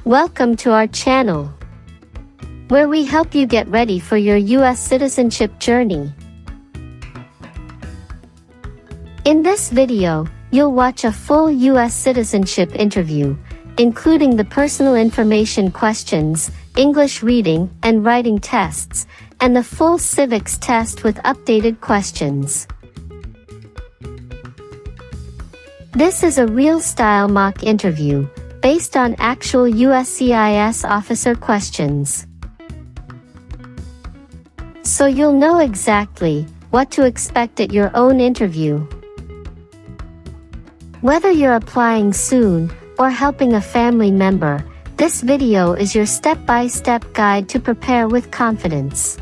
Welcome to our channel, where we help you get ready for your U.S. citizenship journey. In this video, you'll watch a full U.S. citizenship interview, including the personal information questions, English reading and writing tests, and the full civics test with updated questions. This is a real-style mock interview, based on actual USCIS officer questions. So you'll know exactly what to expect at your own interview. Whether you're applying soon or helping a family member, this video is your step-by-step guide to prepare with confidence.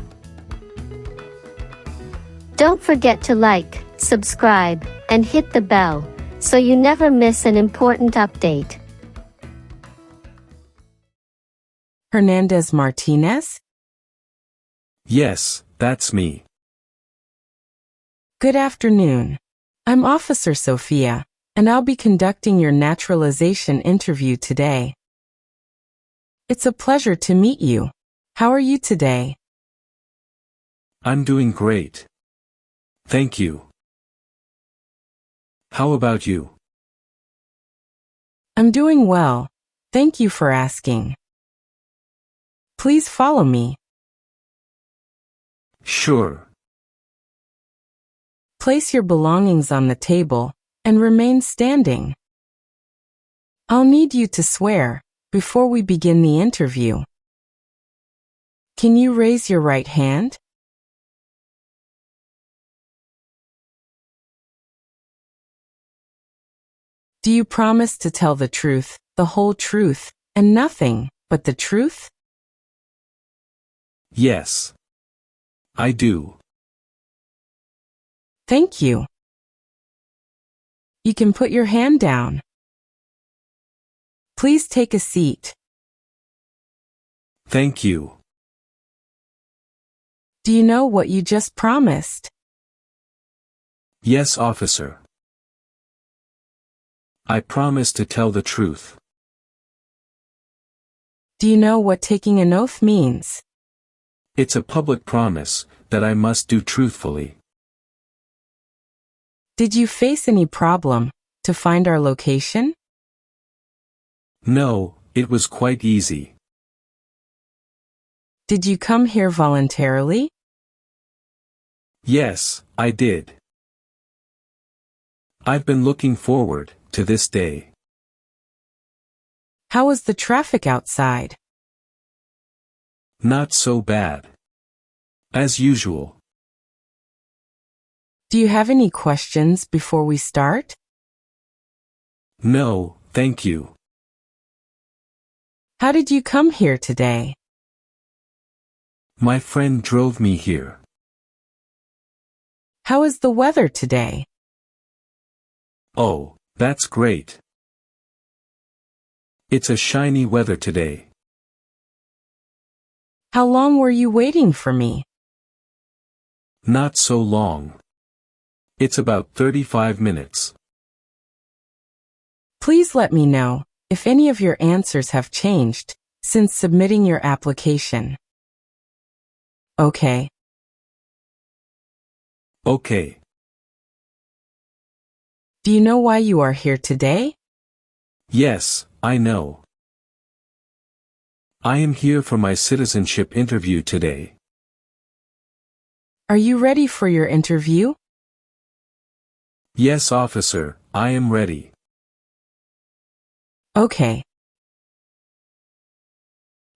Don't forget to like, subscribe, and hit the bell, so you never miss an important update. Hernandez Martinez? Yes, that's me. Good afternoon. I'm Officer Sophia, and I'll be conducting your naturalization interview today. It's a pleasure to meet you. How are you today? I'm doing great. Thank you. How about you? I'm doing well. Thank you for asking. Please follow me. Sure. Place your belongings on the table and remain standing. I'll need you to swear before we begin the interview. Can you raise your right hand? Do you promise to tell the truth, the whole truth, and nothing but the truth? Yes. I do. Thank you. You can put your hand down. Please take a seat. Thank you. Do you know what you just promised? Yes, officer. I promise to tell the truth. Do you know what taking an oath means? It's a public promise that I must do truthfully. Did you face any problem to find our location? No, it was quite easy. Did you come here voluntarily? Yes, I did. I've been looking forward to this day. How was the traffic outside? Not so bad. As usual. Do you have any questions before we start? No, thank you. How did you come here today? My friend drove me here. How is the weather today? Oh, that's great. It's a shiny weather today. How long were you waiting for me? Not so long. It's about 35 minutes. Please let me know if any of your answers have changed since submitting your application. Okay. Okay. Do you know why you are here today? Yes, I know. I am here for my citizenship interview today. Are you ready for your interview? Yes, officer, I am ready. Okay.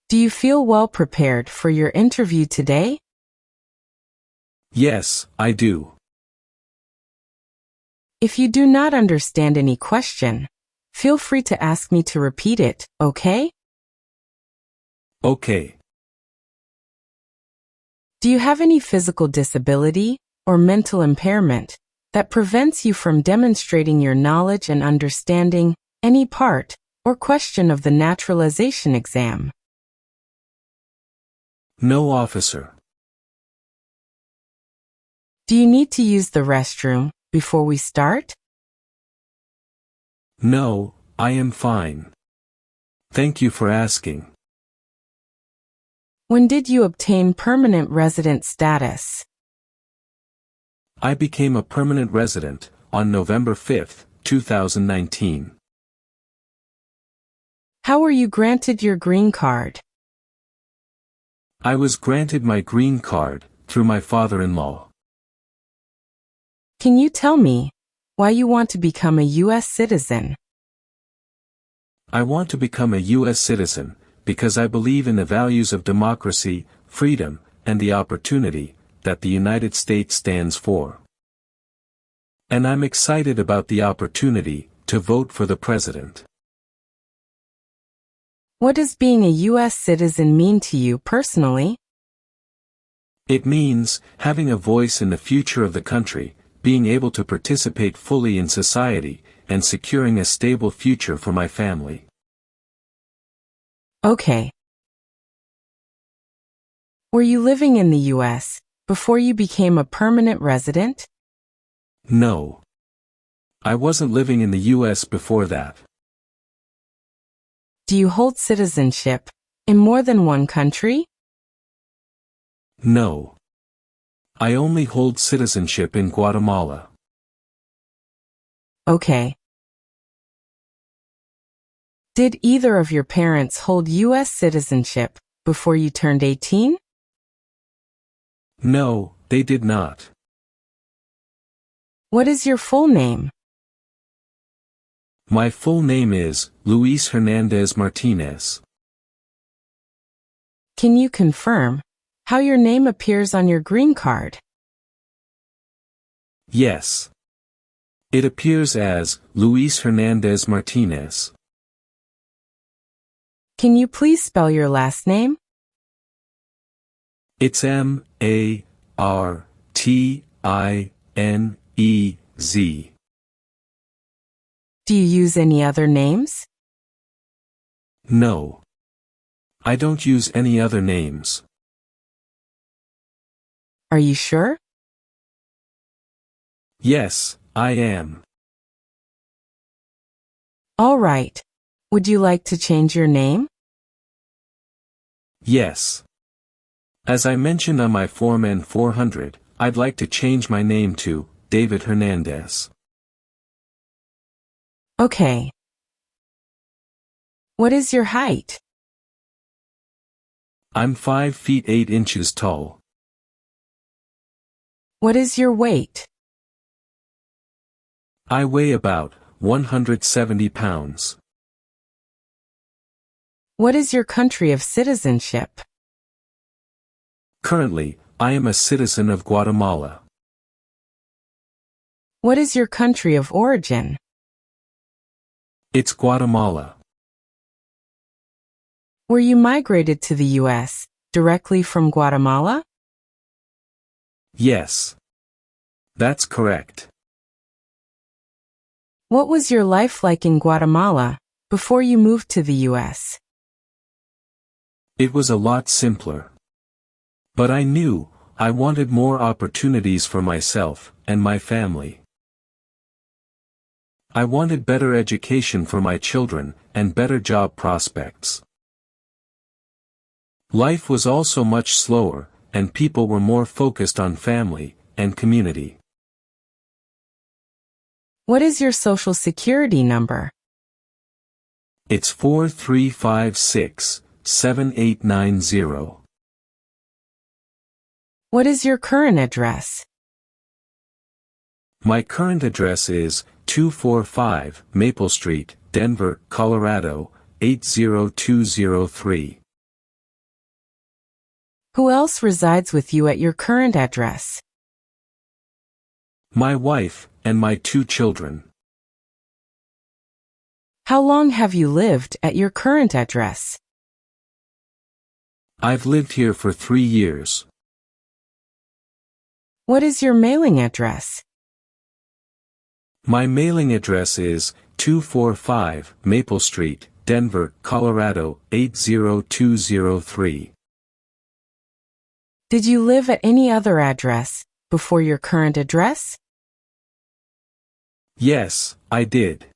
Do you feel well prepared for your interview today? Yes, I do. If you do not understand any question, feel free to ask me to repeat it, okay? Okay. Do you have any physical disability or mental impairment that prevents you from demonstrating your knowledge and understanding any part or question of the naturalization exam? No, officer. Do you need to use the restroom before we start? No, I am fine. Thank you for asking. When did you obtain permanent resident status? I became a permanent resident on November 5, 2019. How were you granted your green card? I was granted my green card through my father-in-law. Can you tell me why you want to become a U.S. citizen? I want to become a U.S. citizen because I believe in the values of democracy, freedom, and the opportunity that the United States stands for. And I'm excited about the opportunity to vote for the president. What does being a U.S. citizen mean to you personally? It means having a voice in the future of the country, being able to participate fully in society, and securing a stable future for my family. Okay. Were you living in the U.S. before you became a permanent resident? No. I wasn't living in the U.S. before that. Do you hold citizenship in more than one country? No. I only hold citizenship in Guatemala. Okay. Did either of your parents hold U.S. citizenship before you turned 18? No, they did not. What is your full name? My full name is Luis Hernandez Martinez. Can you confirm how your name appears on your green card? Yes. It appears as Luis Hernandez Martinez. Can you please spell your last name? It's M-A-R-T-I-N-E-Z. Do you use any other names? No. I don't use any other names. Are you sure? Yes, I am. All right. Would you like to change your name? Yes. As I mentioned on my Form N-400, I'd like to change my name to David Hernandez. Okay. What is your height? I'm 5 feet 8 inches tall. What is your weight? I weigh about 170 pounds. What is your country of citizenship? Currently, I am a citizen of Guatemala. What is your country of origin? It's Guatemala. Were you migrated to the U.S. directly from Guatemala? Yes. That's correct. What was your life like in Guatemala before you moved to the U.S.? It was a lot simpler. But I knew I wanted more opportunities for myself and my family. I wanted better education for my children and better job prospects. Life was also much slower, and people were more focused on family and community. What is your social security number? It's 4356-7890. What is your current address? My current address is 245 Maple Street, Denver, Colorado, 80203. Who else resides with you at your current address? My wife and my 2 children. How long have you lived at your current address? I've lived here for 3 years. What is your mailing address? My mailing address is 245 Maple Street, Denver, Colorado, 80203. Did you live at any other address before your current address? Yes, I did.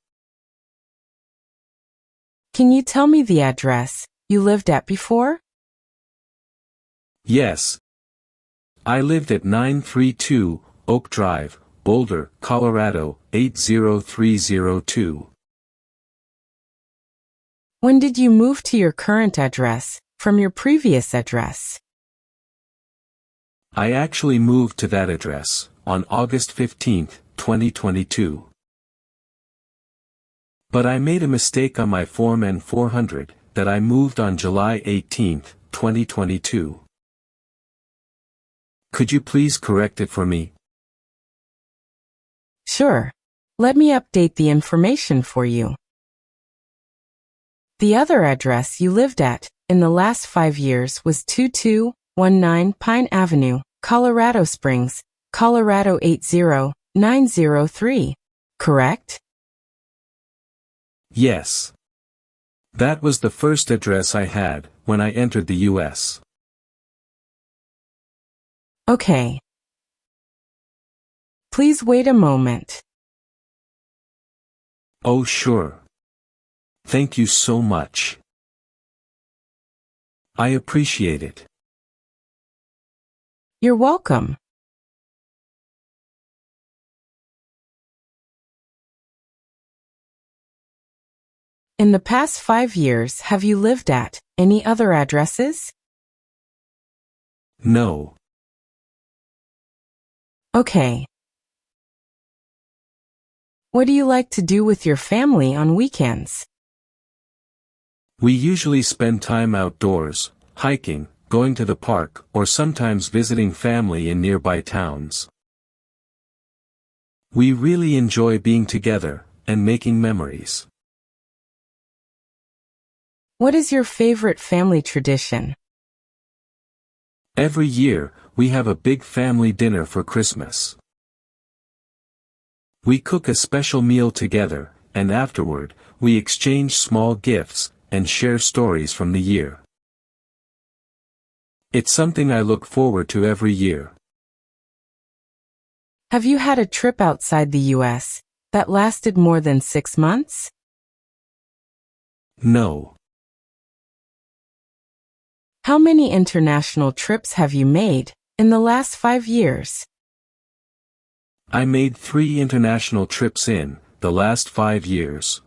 Can you tell me the address you lived at before? Yes. I lived at 932 Oak Drive, Boulder, Colorado, 80302. When did you move to your current address from your previous address? I actually moved to that address on August 15, 2022. But I made a mistake on my Form N-400 that I moved on July 18, 2022. Could you please correct it for me? Sure. Let me update the information for you. The other address you lived at in the last 5 years was 2219 Pine Avenue, Colorado Springs, Colorado 80903, correct? Yes. That was the first address I had when I entered the U.S. Okay. Please wait a moment. Oh sure. Thank you so much. I appreciate it. You're welcome. In the past 5 years, have you lived at any other addresses? No. Okay. What do you like to do with your family on weekends? We usually spend time outdoors, hiking, going to the park, or sometimes visiting family in nearby towns. We really enjoy being together and making memories. What is your favorite family tradition? Every year, we have a big family dinner for Christmas. We cook a special meal together, and afterward, we exchange small gifts and share stories from the year. It's something I look forward to every year. Have you had a trip outside the U.S. that lasted more than 6 months? No. How many international trips have you made in the last 5 years? I made 3 international trips in the last 5 years.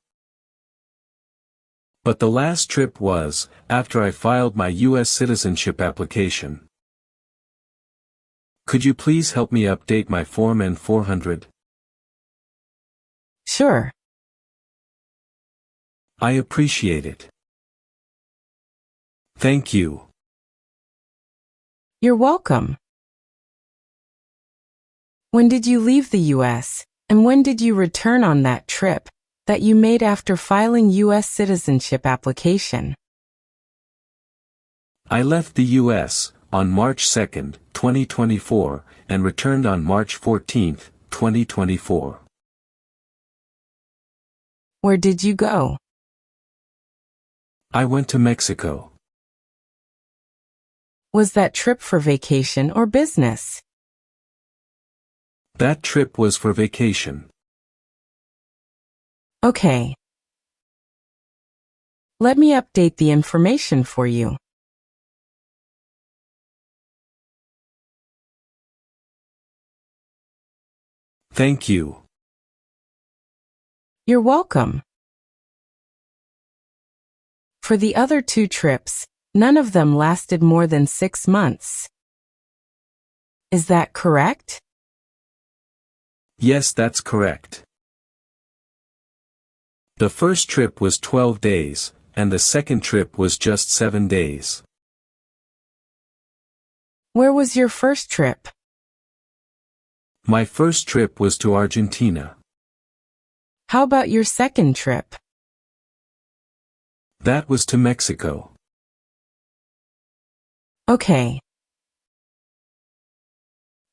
But the last trip was after I filed my U.S. citizenship application. Could you please help me update my Form N-400? Sure. I appreciate it. Thank you. You're welcome. When did you leave the U.S., and when did you return on that trip that you made after filing U.S. citizenship application? I left the U.S. on March 2, 2024, and returned on March 14, 2024. Where did you go? I went to Mexico. Was that trip for vacation or business? That trip was for vacation. Okay. Let me update the information for you. Thank you. You're welcome. For the other 2 trips, none of them lasted more than 6 months. Is that correct? Yes, that's correct. The first trip was 12 days, and the second trip was just 7 days. Where was your first trip? My first trip was to Argentina. How about your second trip? That was to Mexico. Okay.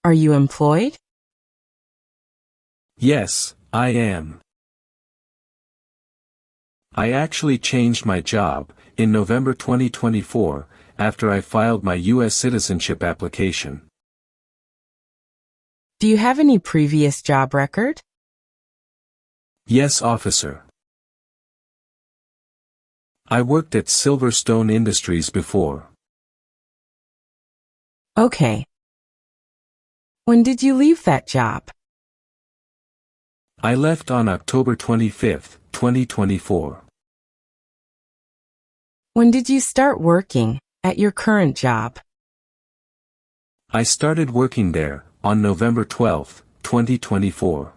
Are you employed? Yes, I am. I actually changed my job in November 2024 after I filed my U.S. citizenship application. Do you have any previous job record? Yes, officer. I worked at Silverstone Industries before. Okay. When did you leave that job? I left on October 25, 2024. When did you start working at your current job? I started working there on November 12, 2024.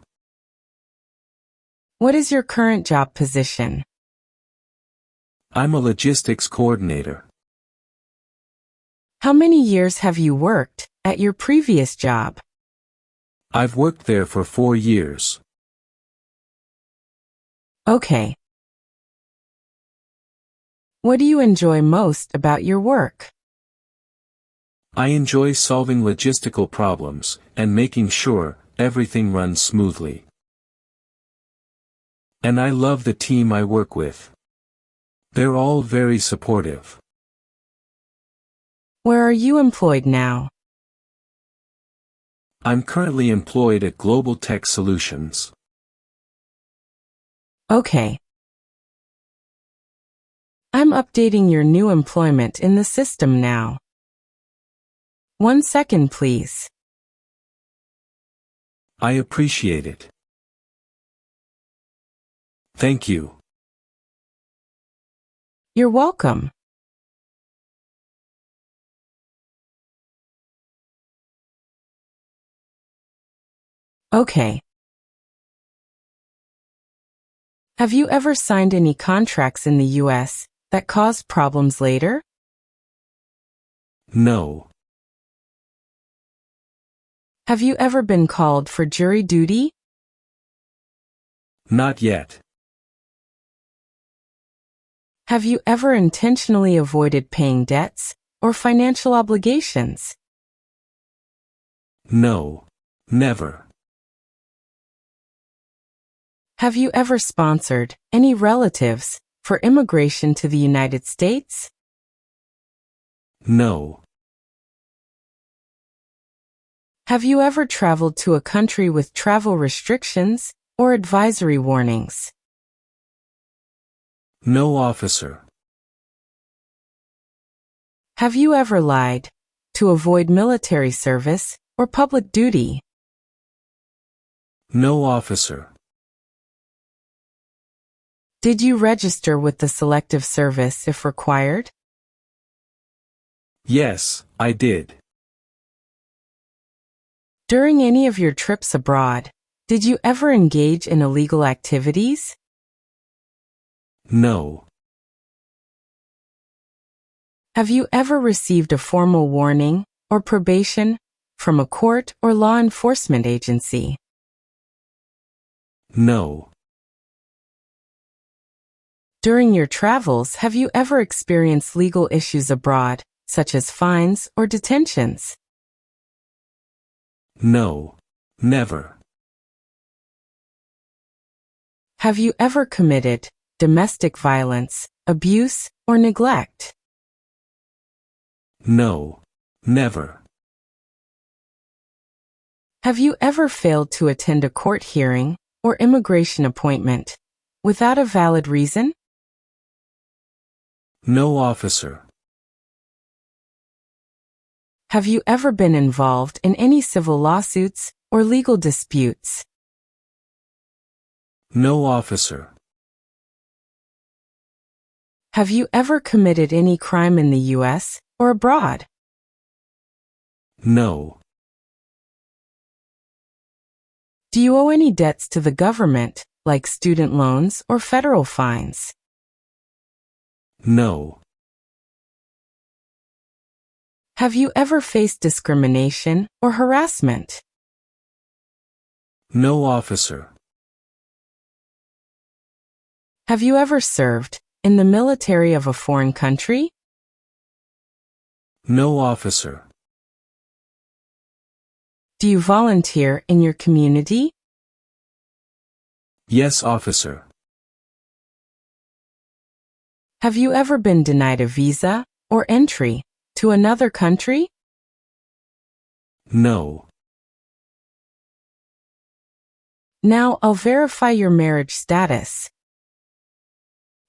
What is your current job position? I'm a logistics coordinator. How many years have you worked at your previous job? I've worked there for 4 years. Okay. What do you enjoy most about your work? I enjoy solving logistical problems and making sure everything runs smoothly. And I love the team I work with. They're all very supportive. Where are you employed now? I'm currently employed at Global Tech Solutions. Okay. I'm updating your new employment in the system now. 1 second, please. I appreciate it. Thank you. You're welcome. Okay. Have you ever signed any contracts in the US that caused problems later? No. Have you ever been called for jury duty? Not yet. Have you ever intentionally avoided paying debts or financial obligations? No. Never. Have you ever sponsored any relatives for immigration to the United States? No. Have you ever traveled to a country with travel restrictions or advisory warnings? No, officer. Have you ever lied to avoid military service or public duty? No, officer. Did you register with the Selective Service if required? Yes, I did. During any of your trips abroad, did you ever engage in illegal activities? No. Have you ever received a formal warning or probation from a court or law enforcement agency? No. During your travels, have you ever experienced legal issues abroad, such as fines or detentions? No. Never. Have you ever committed domestic violence, abuse, or neglect? No. Never. Have you ever failed to attend a court hearing or immigration appointment without a valid reason? No, officer. Have you ever been involved in any civil lawsuits or legal disputes? No, officer. Have you ever committed any crime in the US or abroad? No. Do you owe any debts to the government, like student loans or federal fines? No. Have you ever faced discrimination or harassment? No, officer. Have you ever served in the military of a foreign country? No, officer. Do you volunteer in your community? Yes, officer. Have you ever been denied a visa or entry to another country? No. Now I'll verify your marriage status.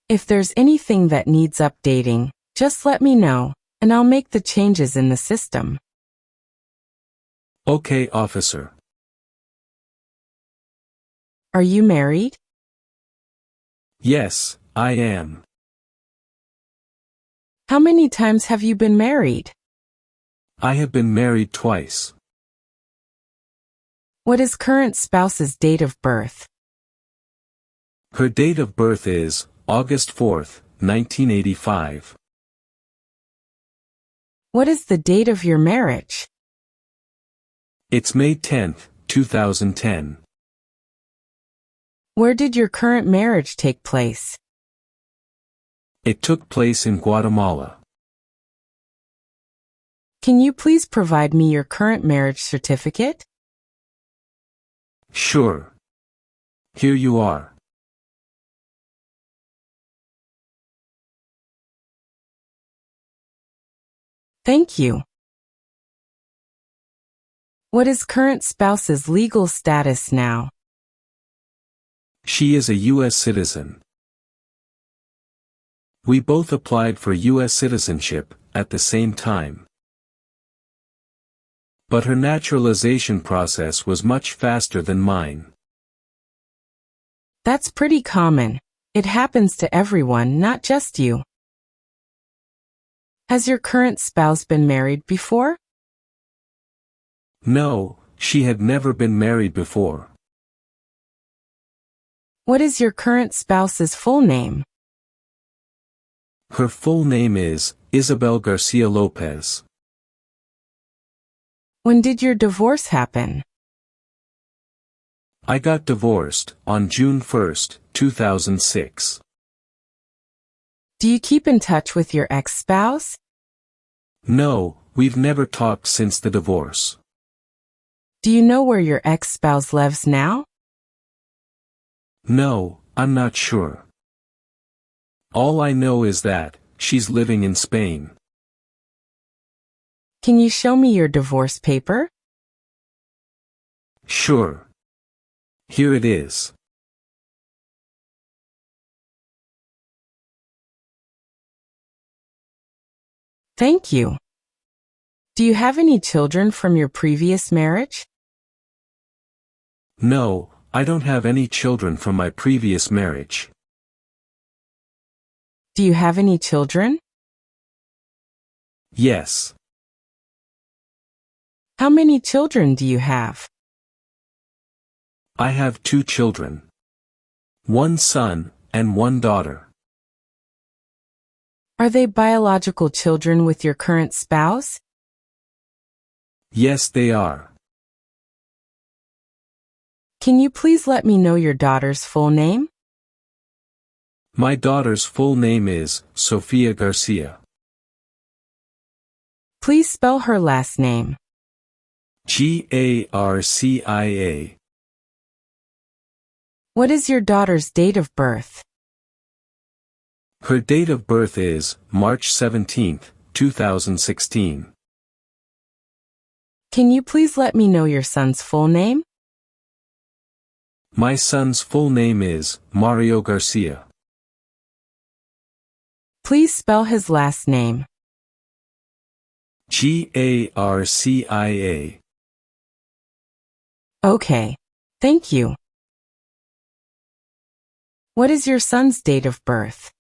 If there's anything that needs updating, just let me know, and I'll make the changes in the system. Okay, officer. Are you married? Yes, I am. How many times have you been married? I have been married twice. What is current spouse's date of birth? Her date of birth is August 4th, 1985. What is the date of your marriage? It's May 10th, 2010. Where did your current marriage take place? It took place in Guatemala. Can you please provide me your current marriage certificate? Sure. Here you are. Thank you. What is current spouse's legal status now? She is a U.S. citizen. We both applied for U.S. citizenship at the same time. But her naturalization process was much faster than mine. That's pretty common. It happens to everyone, not just you. Has your current spouse been married before? No, she had never been married before. What is your current spouse's full name? Her full name is Isabel Garcia Lopez. When did your divorce happen? I got divorced on June 1st, 2006. Do you keep in touch with your ex-spouse? No, we've never talked since the divorce. Do you know where your ex-spouse lives now? No, I'm not sure. All I know is that she's living in Spain. Can you show me your divorce paper? Sure. Here it is. Thank you. Do you have any children from your previous marriage? No, I don't have any children from my previous marriage. Do you have any children? Yes. How many children do you have? I have 2 children. 1 son and 1 daughter. Are they biological children with your current spouse? Yes, they are. Can you please let me know your daughter's full name? My daughter's full name is Sofia Garcia. Please spell her last name. Garcia. What is your daughter's date of birth? Her date of birth is March 17th, 2016. Can you please let me know your son's full name? My son's full name is Mario Garcia. Please spell his last name. Garcia. Okay. Thank you. What is your son's date of birth?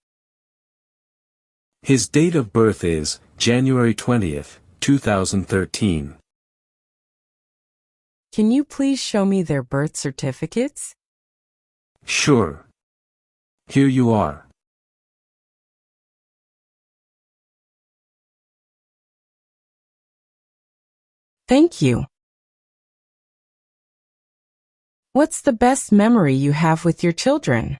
His date of birth is January 20th, 2013. Can you please show me their birth certificates? Sure. Here you are. Thank you. What's the best memory you have with your children?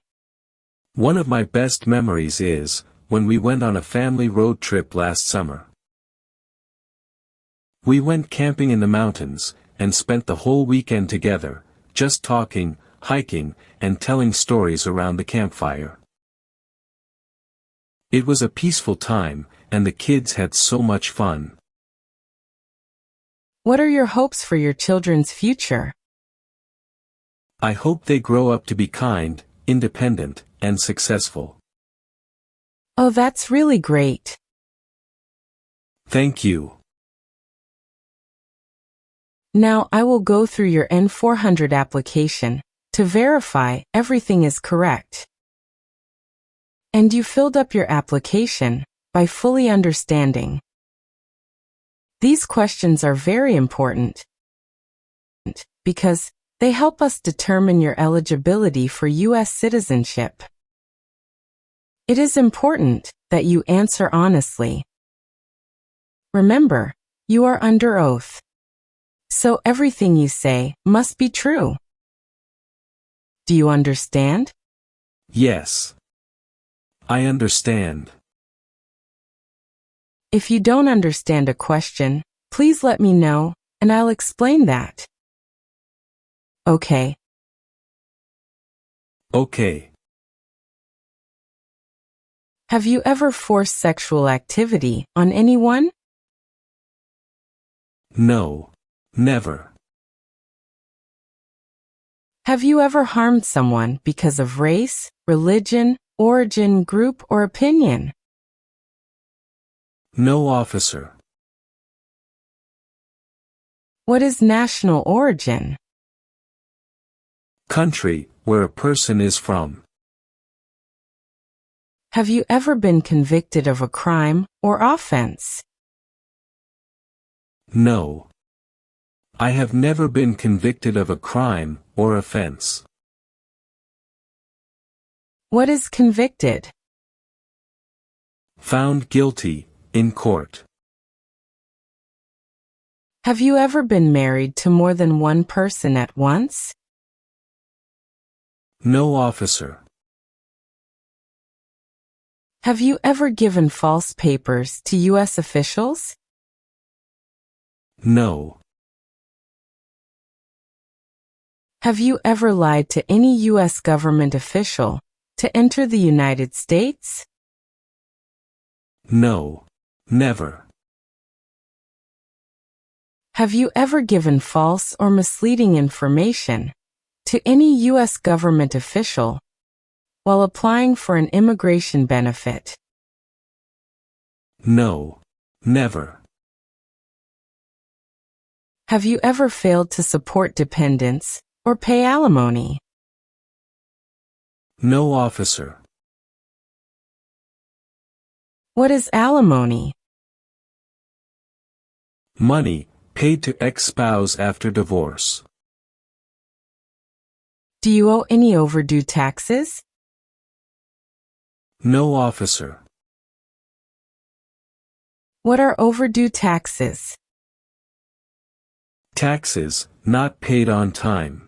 One of my best memories is when we went on a family road trip last summer. We went camping in the mountains and spent the whole weekend together, just talking, hiking, and telling stories around the campfire. It was a peaceful time, and the kids had so much fun. What are your hopes for your children's future? I hope they grow up to be kind, independent, and successful. Oh, that's really great. Thank you. Now I will go through your N-400 application to verify everything is correct. And you filled up your application by fully understanding. These questions are very important because they help us determine your eligibility for U.S. citizenship. It is important that you answer honestly. Remember, you are under oath. So everything you say must be true. Do you understand? Yes. I understand. If you don't understand a question, please let me know, and I'll explain that. Okay. Okay. Have you ever forced sexual activity on anyone? No. Never. Have you ever harmed someone because of race, religion, origin, group, or opinion? No, officer. What is national origin? Country, where a person is from. Have you ever been convicted of a crime or offense? No. I have never been convicted of a crime or offense. What is convicted? Found guilty, in court. Have you ever been married to more than one person at once? No, officer. Have you ever given false papers to U.S. officials? No. Have you ever lied to any U.S. government official to enter the United States? No. Never. Have you ever given false or misleading information to any U.S. government official while applying for an immigration benefit? No. Never. Have you ever failed to support dependents or pay alimony? No, officer. What is alimony? Money, paid to ex-spouse after divorce. Do you owe any overdue taxes? No, officer. What are overdue taxes? Taxes, not paid on time.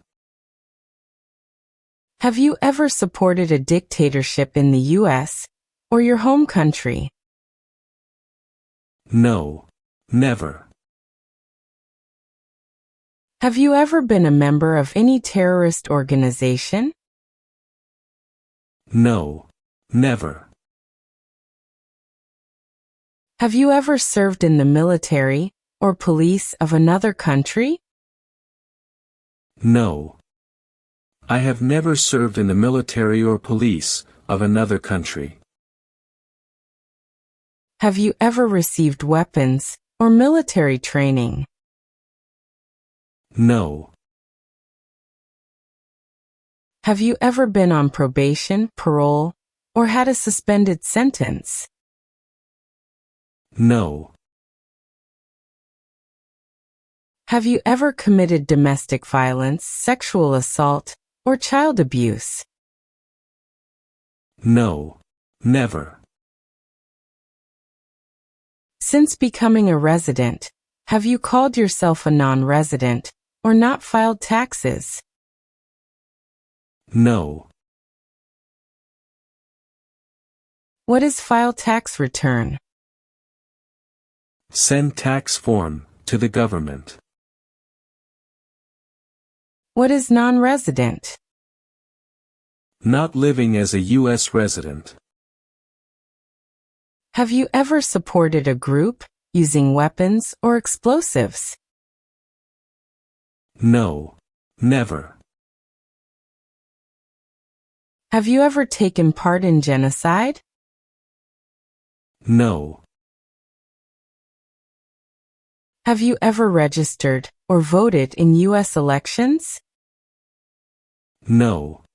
Have you ever supported a dictatorship in the U.S. or your home country? No. Never. Have you ever been a member of any terrorist organization? No. Never. Have you ever served in the military or police of another country? No. I have never served in the military or police of another country. Have you ever received weapons or military training? No. Have you ever been on probation, parole, or had a suspended sentence? No. Have you ever committed domestic violence, sexual assault, or child abuse? No. Never. Since becoming a resident, have you called yourself a non-resident or not filed taxes? No. What is file tax return? Send tax form to the government. What is non-resident? Not living as a U.S. resident. Have you ever supported a group using weapons or explosives? No. Never. Have you ever taken part in genocide? No. Have you ever registered or voted in U.S. elections? No.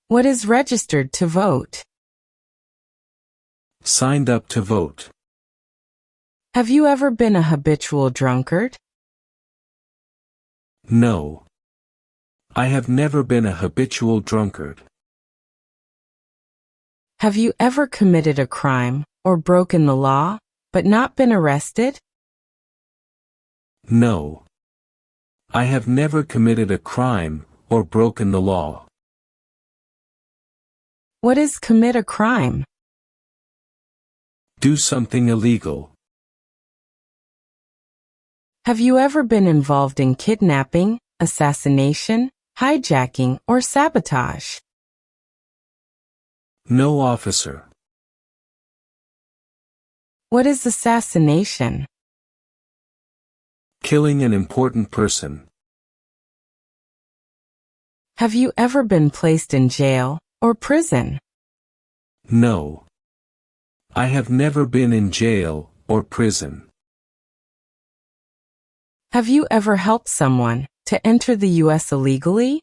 What is registered to vote? Signed up to vote. Have you ever been a habitual drunkard? No. I have never been a habitual drunkard. Have you ever committed a crime or broken the law, but not been arrested? No. I have never committed a crime or broken the law. What is commit a crime? Do something illegal. Have you ever been involved in kidnapping, assassination, hijacking, or sabotage? No, officer. What is assassination? Killing an important person. Have you ever been placed in jail or prison? No. I have never been in jail or prison. Have you ever helped someone to enter the U.S. illegally?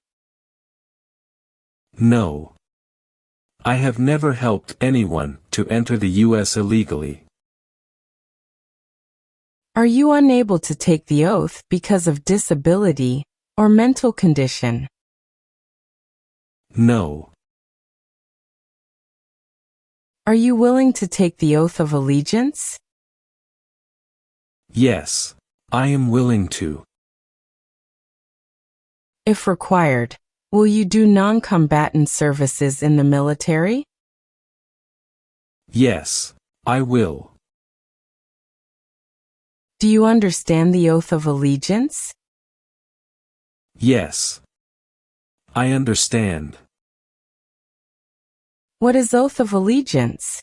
No. I have never helped anyone to enter the U.S. illegally. Are you unable to take the oath because of disability or mental condition? No. Are you willing to take the oath of allegiance? Yes. I am willing to. If required, will you do non-combatant services in the military? Yes. I will. Do you understand the oath of allegiance? Yes. I understand. What is oath of allegiance?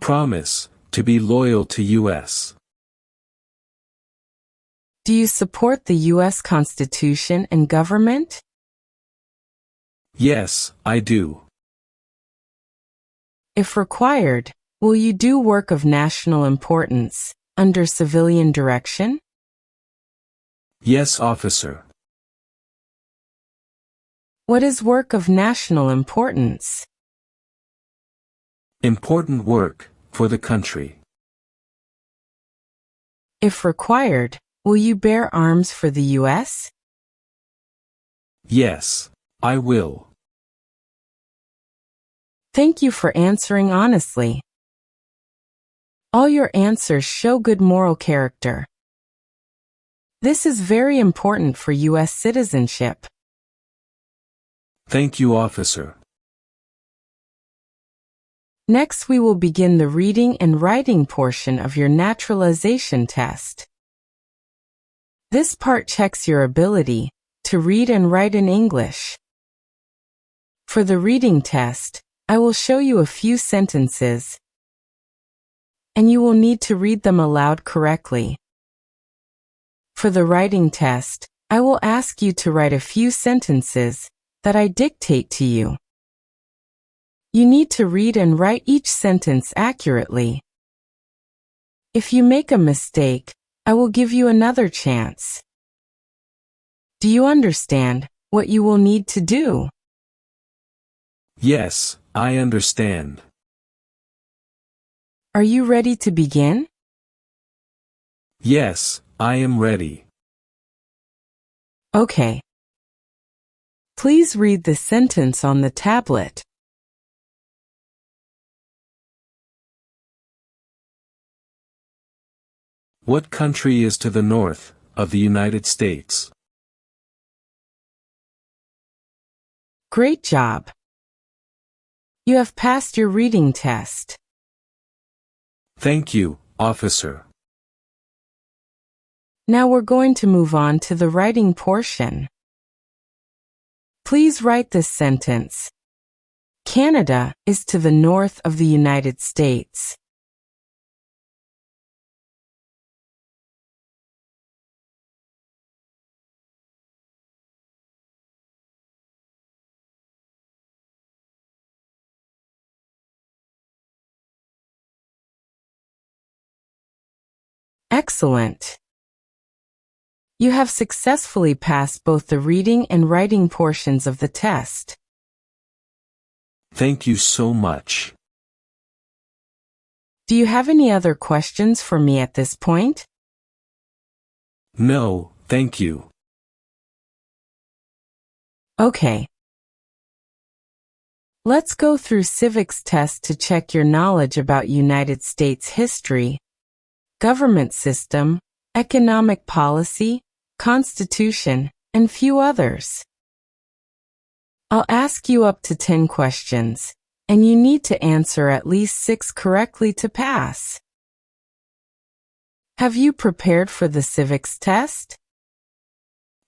Promise to be loyal to U.S. Do you support the U.S. Constitution and government? Yes, I do. If required, will you do work of national importance under civilian direction? Yes, officer. What is work of national importance? Important work for the country. If required, will you bear arms for the U.S.? Yes, I will. Thank you for answering honestly. All your answers show good moral character. This is very important for U.S. citizenship. Thank you, officer. Next, we will begin the reading and writing portion of your naturalization test. This part checks your ability to read and write in English. For the reading test, I will show you a few sentences, and you will need to read them aloud correctly. For the writing test, I will ask you to write a few sentences that I dictate to you. You need to read and write each sentence accurately. If you make a mistake, I will give you another chance. Do you understand what you will need to do? Yes, I understand. Are you ready to begin? Yes, I am ready. Okay. Please read the sentence on the tablet. What country is to the north of the United States? Great job. You have passed your reading test. Thank you, officer. Now we're going to move on to the writing portion. Please write this sentence. Canada is to the north of the United States. Excellent. You have successfully passed both the reading and writing portions of the test. Thank you so much. Do you have any other questions for me at this point? No, thank you. Okay. Let's go through civics test to check your knowledge about United States history, government system, economic policy, Constitution, and few others. I'll ask you up to 10 questions, and you need to answer at least 6 correctly to pass. Have you prepared for the civics test?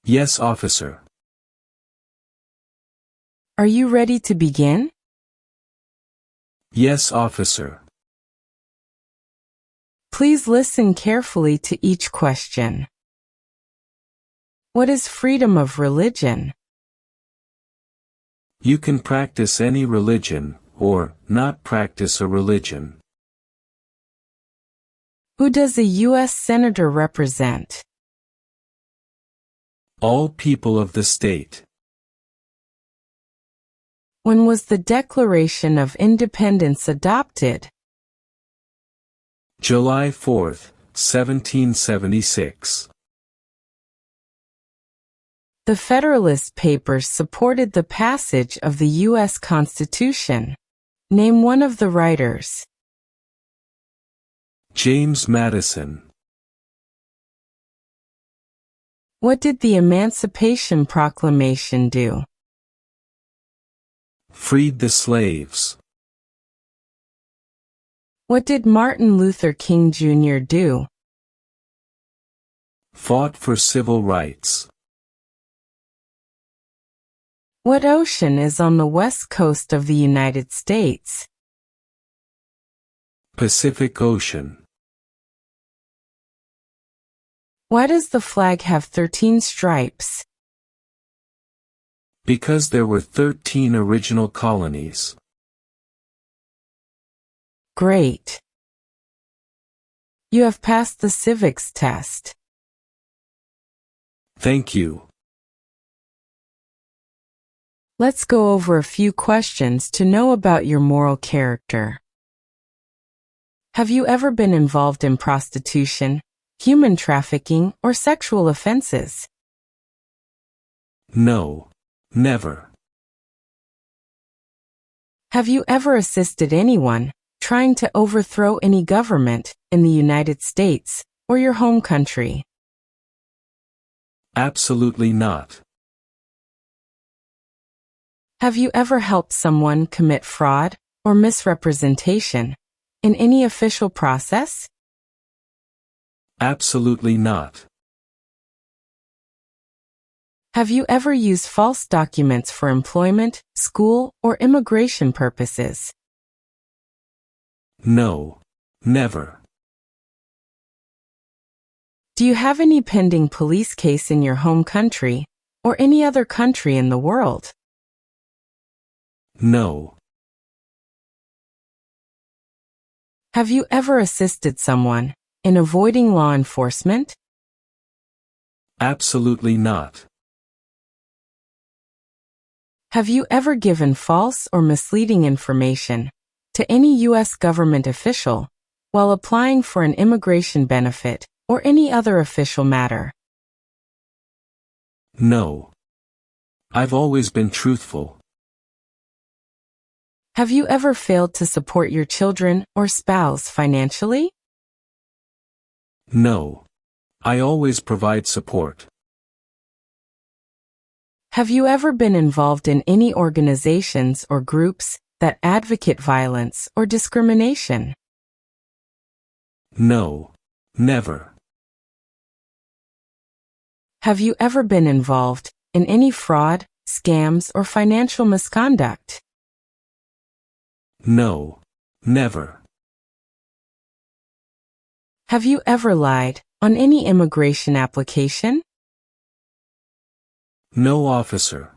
Yes, officer. Are you ready to begin? Yes, officer. Please listen carefully to each question. What is freedom of religion? You can practice any religion, or not practice a religion. Who does a U.S. Senator represent? All people of the state. When was the Declaration of Independence adopted? July 4th, 1776. The Federalist Papers supported the passage of the U.S. Constitution. Name one of the writers. James Madison. What did the Emancipation Proclamation do? Freed the slaves. What did Martin Luther King Jr. do? Fought for civil rights. What ocean is on the west coast of the United States? Pacific Ocean. Why does the flag have 13 stripes? Because there were 13 original colonies. Great. You have passed the civics test. Thank you. Let's go over a few questions to know about your moral character. Have you ever been involved in prostitution, human trafficking, or sexual offenses? No. Never. Have you ever assisted anyone trying to overthrow any government in the United States or your home country? Absolutely not. Have you ever helped someone commit fraud or misrepresentation in any official process? Absolutely not. Have you ever used false documents for employment, school, or immigration purposes? No. Never. Do you have any pending police case in your home country or any other country in the world? No. Have you ever assisted someone in avoiding law enforcement? Absolutely not. Have you ever given false or misleading information to any U.S. government official while applying for an immigration benefit or any other official matter? No. I've always been truthful. Have you ever failed to support your children or spouse financially? No. I always provide support. Have you ever been involved in any organizations or groups that advocate violence or discrimination? No. Never. Have you ever been involved in any fraud, scams, or financial misconduct? No. Never. Have you ever lied on any immigration application? No, officer.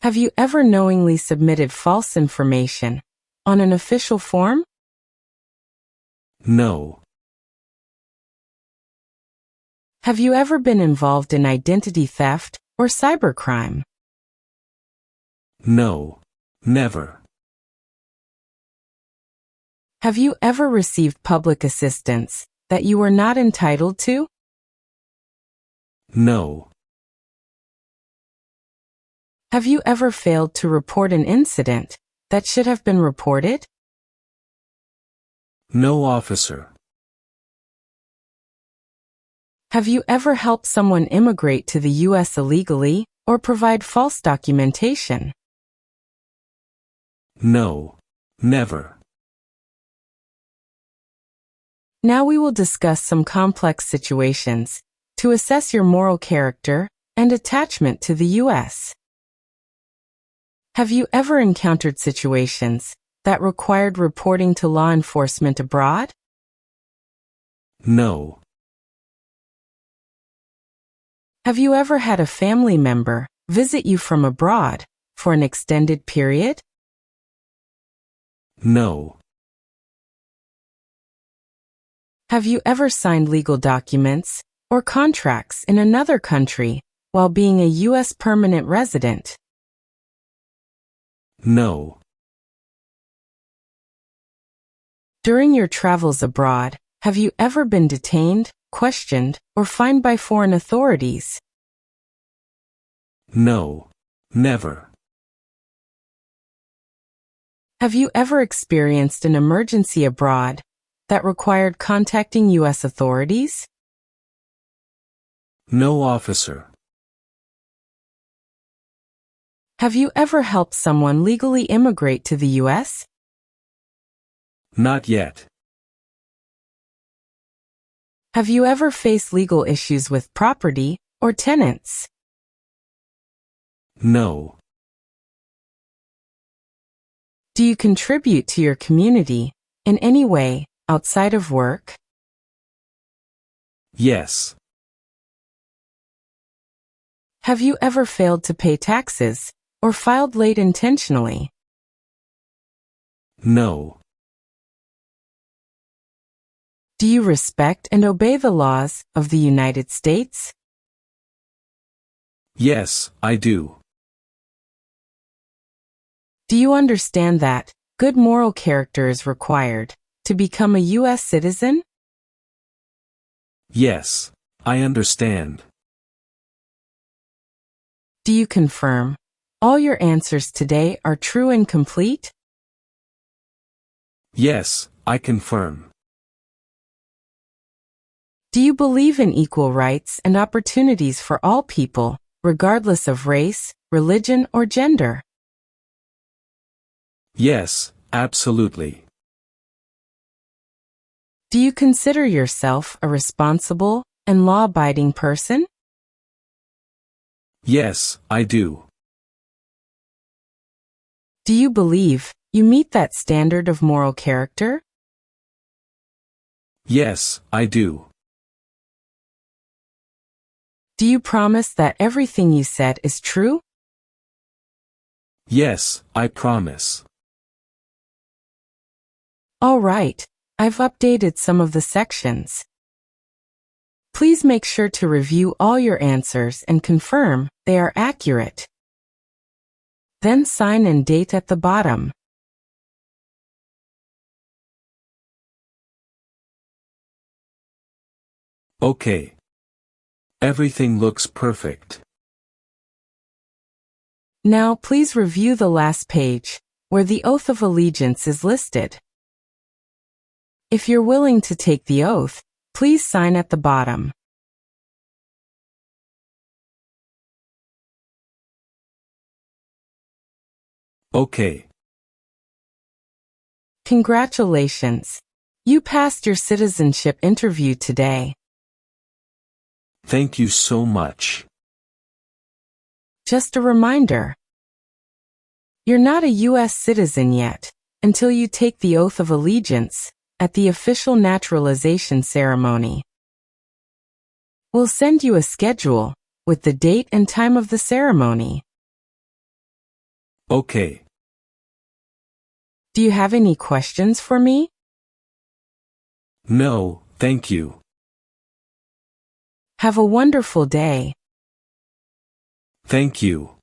Have you ever knowingly submitted false information on an official form? No. Have you ever been involved in identity theft or cybercrime? No. Never. Have you ever received public assistance that you were not entitled to? No. Have you ever failed to report an incident that should have been reported? No, officer. Have you ever helped someone immigrate to the U.S. illegally or provide false documentation? No. Never. Now we will discuss some complex situations to assess your moral character and attachment to the U.S. Have you ever encountered situations that required reporting to law enforcement abroad? No. Have you ever had a family member visit you from abroad for an extended period? No. Have you ever signed legal documents or contracts in another country while being a U.S. permanent resident? No. During your travels abroad, have you ever been detained, questioned, or fined by foreign authorities? No. Never. Have you ever experienced an emergency abroad that required contacting U.S. authorities? No, officer. Have you ever helped someone legally immigrate to the U.S.? Not yet. Have you ever faced legal issues with property or tenants? No. Do you contribute to your community in any way outside of work? Yes. Have you ever failed to pay taxes or filed late intentionally? No. Do you respect and obey the laws of the United States? Yes, I do. Do you understand that good moral character is required to become a U.S. citizen? Yes, I understand. Do you confirm all your answers today are true and complete? Yes, I confirm. Do you believe in equal rights and opportunities for all people, regardless of race, religion, or gender? Yes, absolutely. Do you consider yourself a responsible and law-abiding person? Yes, I do. Do you believe you meet that standard of moral character? Yes, I do. Do you promise that everything you said is true? Yes, I promise. All right, I've updated some of the sections. Please make sure to review all your answers and confirm they are accurate. Then sign and date at the bottom. Okay. Everything looks perfect. Now please review the last page, where the oath of allegiance is listed. If you're willing to take the oath, please sign at the bottom. Okay. Congratulations! You passed your citizenship interview today. Thank you so much. Just a reminder. You're not a U.S. citizen yet, until you take the oath of allegiance at the official naturalization ceremony. We'll send you a schedule with the date and time of the ceremony. Okay. Do you have any questions for me? No, thank you. Have a wonderful day. Thank you.